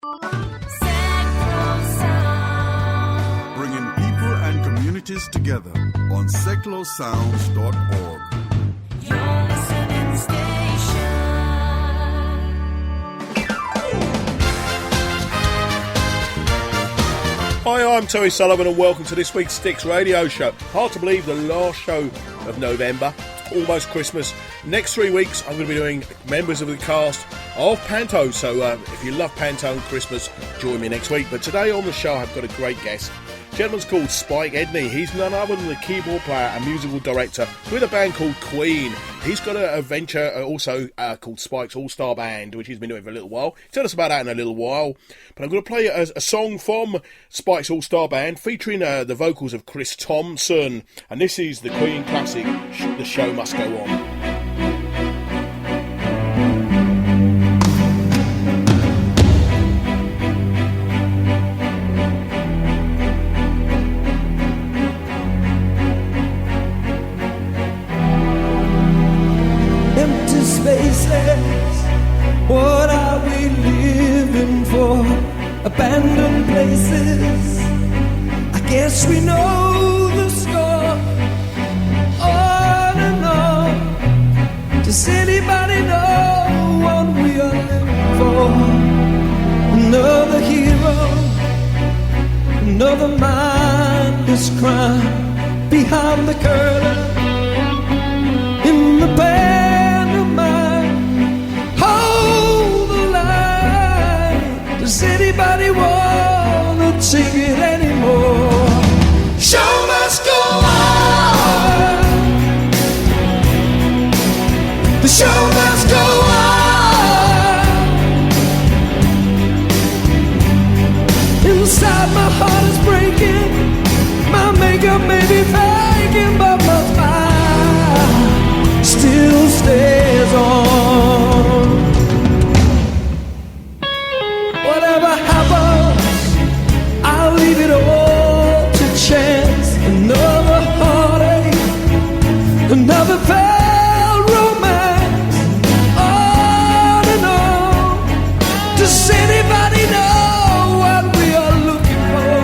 Bringing people and communities together on seclosounds.org. Your listening station. Hi, I'm Terry Sullivan and welcome to this week's Sticks Radio Show. Hard to believe, the last show of November, almost Christmas. Next 3 weeks I'm going to be doing members of the cast of Panto, so if you love Panto and Christmas, join me next week. But today on the show I've got a great guest. Gentleman's called Spike Edney. He's none other than the keyboard player and musical director with a band called Queen. He's got a venture also called Spike's All-Star Band, which he's been doing for a little while. Tell us about that in a little while. But I'm going to play a song from Spike's All-Star Band featuring the vocals of Chris Thompson. And this is the Queen classic, The Show Must Go On. Spaces, what are we living for? Abandoned places, I guess we know the score. On and on, does anybody know what we are living for? Another hero, another mindless crime behind the curtain, in the bed. Does anybody wanna take it anymore? Show must go on. The show must go on. Inside my heart is breaking. My makeup may be faking, but my smile still stays on. Whatever happens, I'll leave it all to chance. Another heartache, another failed romance. On and on. Does anybody know what we are looking for?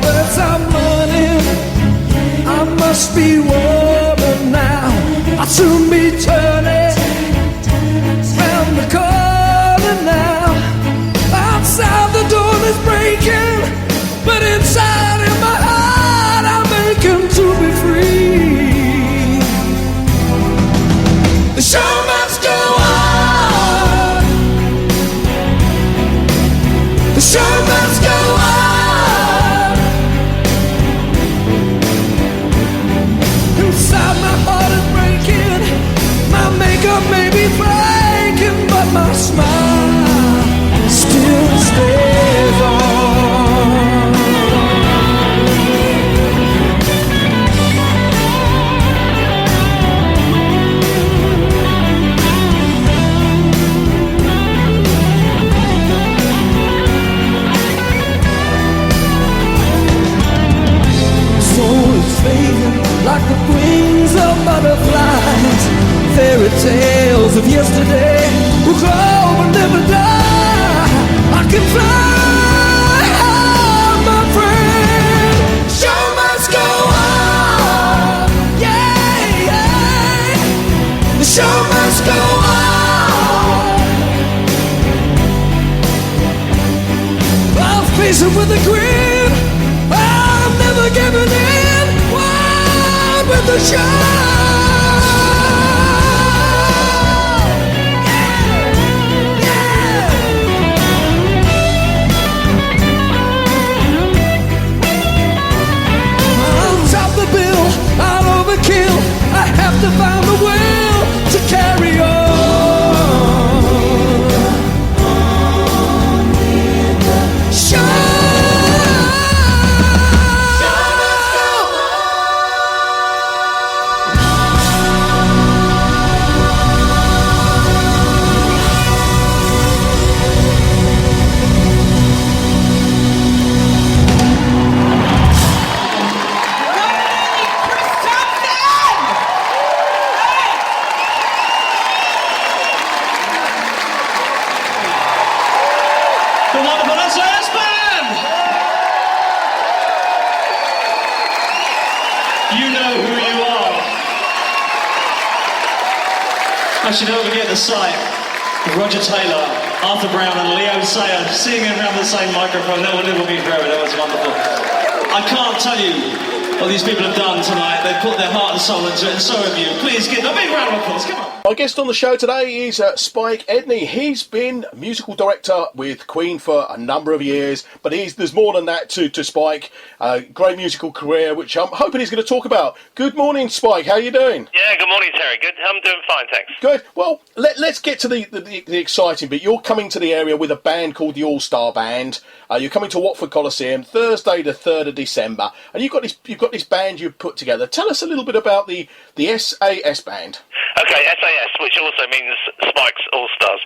But as I'm running, I must be warmer now. I'll soon be turning round the corner now. Outside the door is breaking, but inside in my heart I'm aching to be free. The show must go on. The show must go on. Inside my heart is breaking. My makeup may be breaking, but my smile still stays on. Soul is fading like the wings of butterflies. Fairy tales of yesterday will grow but never die. I can fly, my friend. Show must go on. Yeah, yeah. The show must go on. I'll face it with a grin. I'm never giving in. One with the show. I have to find the will to carry on. Show. the wonderful SAS Band! You know who you are. Actually, don't forget the sight of Roger Taylor, Arthur Brown and Leo Sayer singing around the same microphone. That will never be forever. That was wonderful. I can't tell you what these people have done tonight. They've put their heart and soul into it, and so have you. Please give them a big round of applause. Come on. My guest on the show today is Spike Edney. He's been musical director with Queen for a number of years, but there's more than that to Spike. Great musical career, which I'm hoping he's going to talk about. Good morning, Spike. How are you doing? Yeah, good morning, Terry. Good. I'm doing fine, thanks. Good. Well, let's get to the exciting bit. You're coming to the area with a band called the All-Star Band. You're coming to Watford Colosseum Thursday the 3rd of December, and you've got this band you've put together. Tell us a little bit about the SAS band. Okay, SAS, which also means Spike's All-Stars,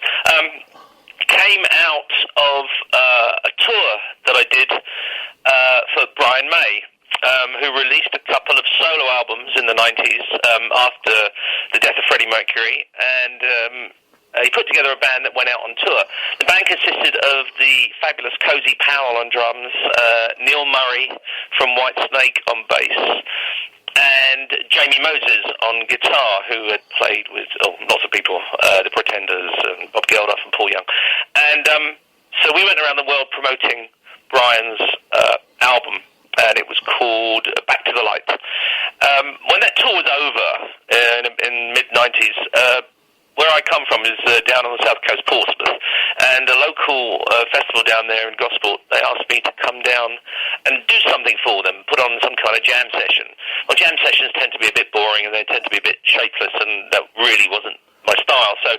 came out of a tour that I did for Brian May, who released a couple of solo albums in the 90s after the death of Freddie Mercury, and he put together a band that went out on tour. The band consisted of the fabulous Cozy Powell on drums, Neil Murray from Whitesnake on bass, and Jamie Moses on guitar, who had played with lots of people, The Pretenders, and Bob Geldof and Paul Young. And so we went around the world promoting Brian's album, and it was called Back to the Light. When that tour was over in mid-90s, where I come from is down on the south coast, Portsmouth, and a local festival down there in Gosport, they asked me to come down and do something for them, put on some kind of jam session. Well, jam sessions tend to be a bit boring and they tend to be a bit shapeless, and that really wasn't my style. So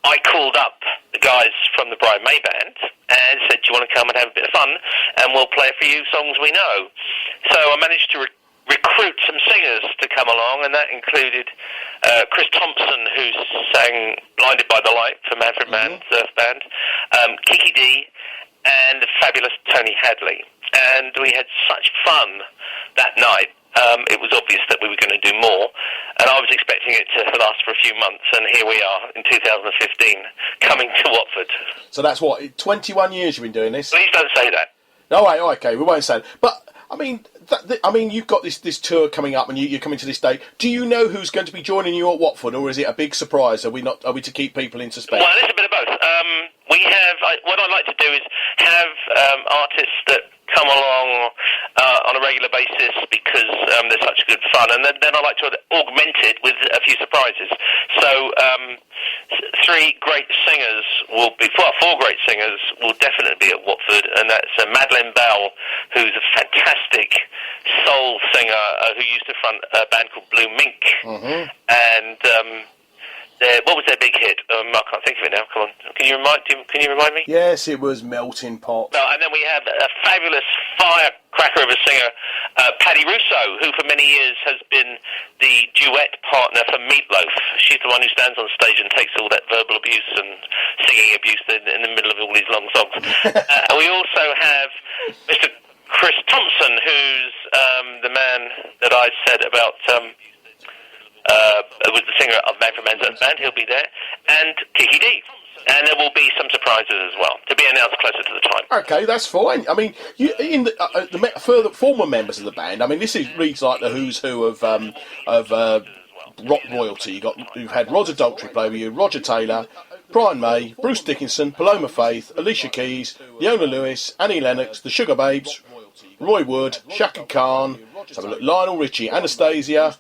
I called up the guys from the Brian May band and said, do you want to come and have a bit of fun, and we'll play a few songs we know. So I managed to recruit some singers to come along, and that included Chris Thompson, who sang Blinded by the Light for Manfred Mann's Surf Band, Kiki D, and the fabulous Tony Hadley. And we had such fun that night. It was obvious that we were going to do more, and I was expecting it to last for a few months, and here we are in 2015, coming to Watford. So that's what, 21 years you've been doing this? Please don't say that. No, okay, we won't say that. But I mean, you've got this tour coming up, and you're coming to this date. Do you know who's going to be joining you at Watford, or is it a big surprise? Are we to keep people in suspense? Well, it's a bit of both. What I'd like to do is have artists that come along on a regular basis because they're such good fun, and then I'd like to augment it with a few surprises. So four great singers will definitely be at Watford, and that's Madeleine Bell, who's a fantastic soul singer who used to front a band called Blue Mink, and what was their big hit? I can't think of it now. Come on, can you remind me? Yes, it was Melting Pot. And then we have a fabulous firecracker of a singer, Paddy Russo, who for many years has been the duet partner for Meatloaf. She's the one who stands on stage and takes all that verbal abuse and singing abuse in the middle of all these long songs. And we also have Mr. Chris Thompson, who's the man that I said about was the singer of Manfred Mann's band. He'll be there, and Kiki D. And there will be some surprises as well, to be announced closer to the time. Okay, that's fine. I mean, the former members of the band, I mean, reads like the who's who of rock royalty. You've had Roger Daltrey play with you, Roger Taylor, Brian May, Bruce Dickinson, Paloma Faith, Alicia Keys, Leona Lewis, Annie Lennox, the Sugar Babes, Roy Wood, Shaka Khan, Lionel Richie, Anastasia,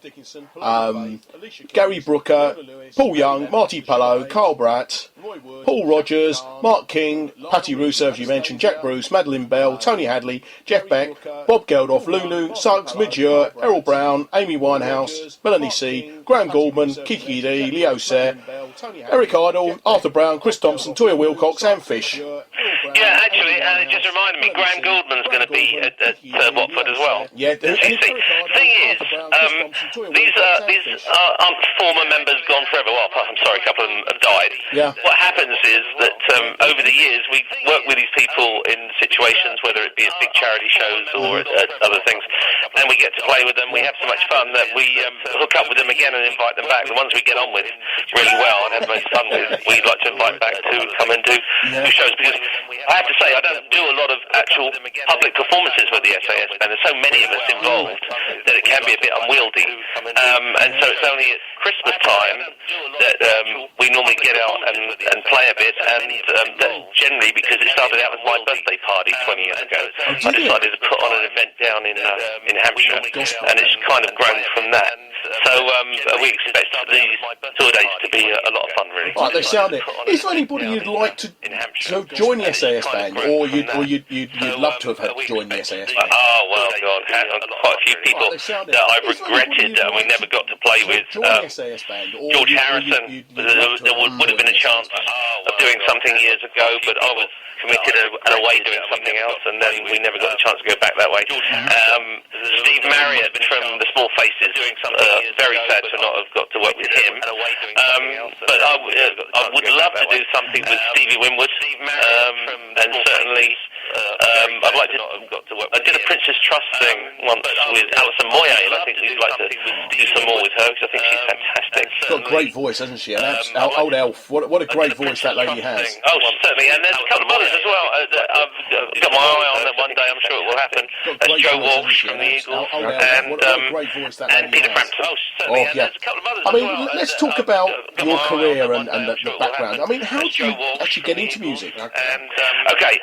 Gary Brooker, Paul Young, Marty Pellow, Carl Bratt, Paul Rogers, Mark King, Patty Russo, as you mentioned, Jack Bruce, Madeleine Bell, Tony Hadley, Jeff Beck, Bob Geldof, Lulu, Suggs, Midge-Ure, Errol Brown, Amy Winehouse, Melanie C, Graham Goldman, Kiki D, Leo Sayre, Eric Idle, Arthur Brown, Chris Thompson, Toya Wilcox and Fish. Yeah, actually, it just reminded me, Graham Goldman's going to be at Watford as well. Yeah, thing is, these aren't former members gone forever. Well, I'm sorry, a couple of them have died. Yeah. What happens is that over the years we've worked with these people in situations, whether it be at big charity shows or at other things, and we get to play with them. We have so much fun that we hook up with them again and invite them back. The ones we get on with really well and have most fun with, we'd like to invite back to come and do shows, because I have to say I don't do a lot of actual public performances with the SAS band. There's so many of us involved that it can be a bit unwieldy, and so it's only at Christmas time that we normally get out and play a bit, and that's generally because it started out as my birthday party 20 years ago. I decided to put on an event down in Hampshire, and it's kind of grown from that. So we expect these tour days to be a lot of fun, really. Right, they sound it. Is there anybody you'd like to join the SAS band, or you'd love to have joined the SAS band? Oh, well, God, quite a few people that I've regretted that we never got to play with. George Harrison, there would have been a chance of doing something years ago, but I was committed and away doing something else, and then we never got a chance to go back that way. Steve Marriott from the Small Faces, very sad to not have got to work with him. But I would love to do something with Stevie Winwood, and certainly I'd like to. I did a Princess Trust thing once with Alison Moyet, and I think we'd like to do some more with her, because I think she's fantastic. She's got a great voice, hasn't she? Old elf. What a great voice that lady has. Oh, certainly. And there's a couple of others as well. I've got my eye on that one day. I'm sure it will happen. There's Joe Walsh from the Eagles, and Peter Frampton. Oh, certainly. And there's a couple of others as well. I mean, let's talk about your career and the background. I mean, how did you actually get into music? Okay.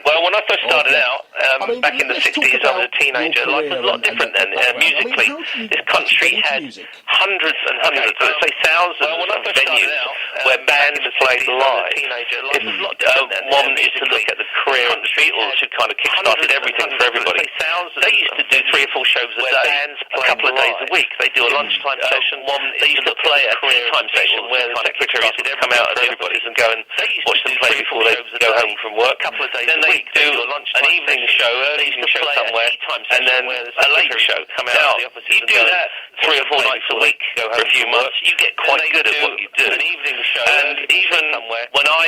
Well, when I first started out, back in the 60s, I was a teenager. Life was a lot different then. Musically, this country had hundreds and hundreds, let's say thousands of venues where bands played live. One is to look at the career of the Beatles, who kind of kick-started everything for everybody. They used to do 3 or 4 shows a day, a couple of days a week. They do a lunchtime session. They used to play a tea-time session where the secretaries would come out and everybody and go and watch them play before they go home from work. Then they do an evening show, early evening show somewhere, and then a late show. Now, you do that 3 or 4 nights a week for a few months, you get quite good at what you do. And even when I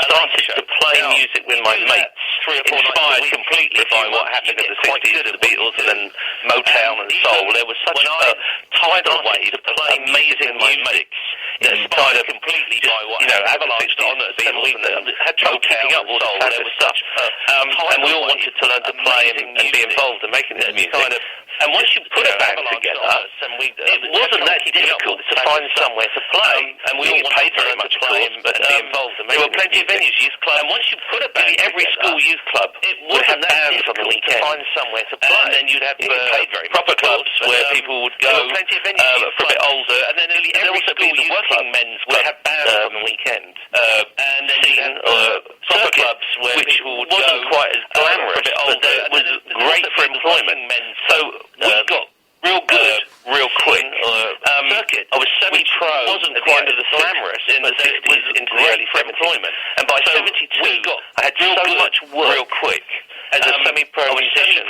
started to play music with my mates, inspired completely by what happened in the 60s, the Beatles, and then Motown and soul, there was such a tidal wave of amazing music that kind of completely avalanche on us, and we had trouble keeping up all the fabulous stuff. And we all wanted to learn to play and be involved in making this music. And once you put a band together, it wasn't that difficult to find somewhere to play. And we all paid very much for it, but there were plenty of venues, youth clubs. And once you put a band together, every school youth club would have bands on the weekend. To find somewhere to play. And then you'd have proper clubs where people would go for a bit older. And then there would also be the working men's would have bands on the weekend. And then proper clubs which wasn't quite as glamorous, but it was great for employment. So we got real good, real quick. I was semi-pro wasn't at the end of the glamorous in the 60s into the early 70s. And by 72, I had so much work real quick as a semi-pro musician,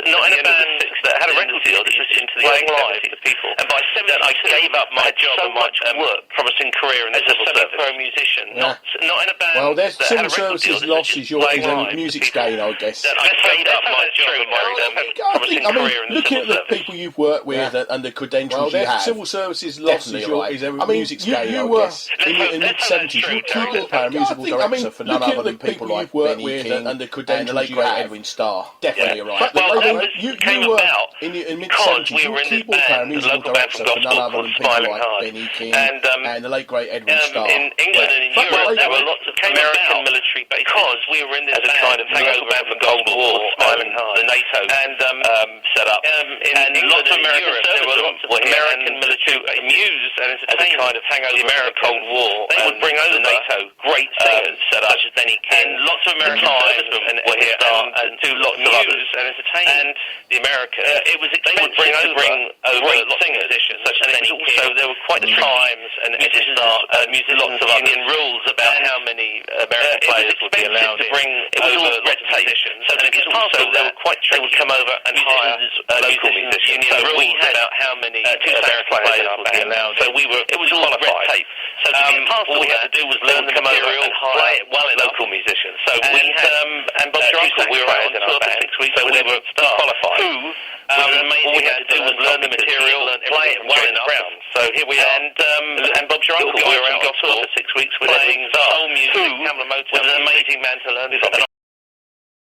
not in a band that had a record deal, just into the playing live to people. And by 72, I gave up my job and much work, promising career as a semi-pro musician, not in a band. Well, there's civil services loss is your music's gain, I guess. I gave up my job and my promising career in the looking at the people you've worked with and the credentials you have, civil services loss is your music's gain, I guess. In the mid-70s, you were keyboard player, musical director for none other than people like Benny King and the credentials you had. Edwin Starr. Definitely right. Well, you were in the mid-70s, you were keyboard player, musical director for none other than people like Benny King and the late great Edwin Starr. In England and in Europe, there were lots of American military bases because we were in this as a kind of hangover from the Cold War, Smiling Hard, the NATO set up. In lots of American there were lots of American military amused and as a kind of hangover from the Cold War. They would bring over the NATO great singers set up, such as Benny King. And lots of American servicemen were here and do lots of others and entertain. And the America, it was expensive. They would bring over great singers, such as Benny King. So there were quite the times and lots of union rules about how many American players would be allowed to bring over red tape. So there were quite they would come over and hire local musicians. So we had about how many American players would be allowed. So it was all red tape. So all we had to do was learn the material and hire local musicians. So we had and Bob Driscoll we were out on tour for 6 weeks, so we were qualified. All we had to do was learn the material, play it well enough. So here we are. And Bob's your uncle. We were out on tour for 6 weeks with playing soul music, Camera Motor, was an amazing man to learn from.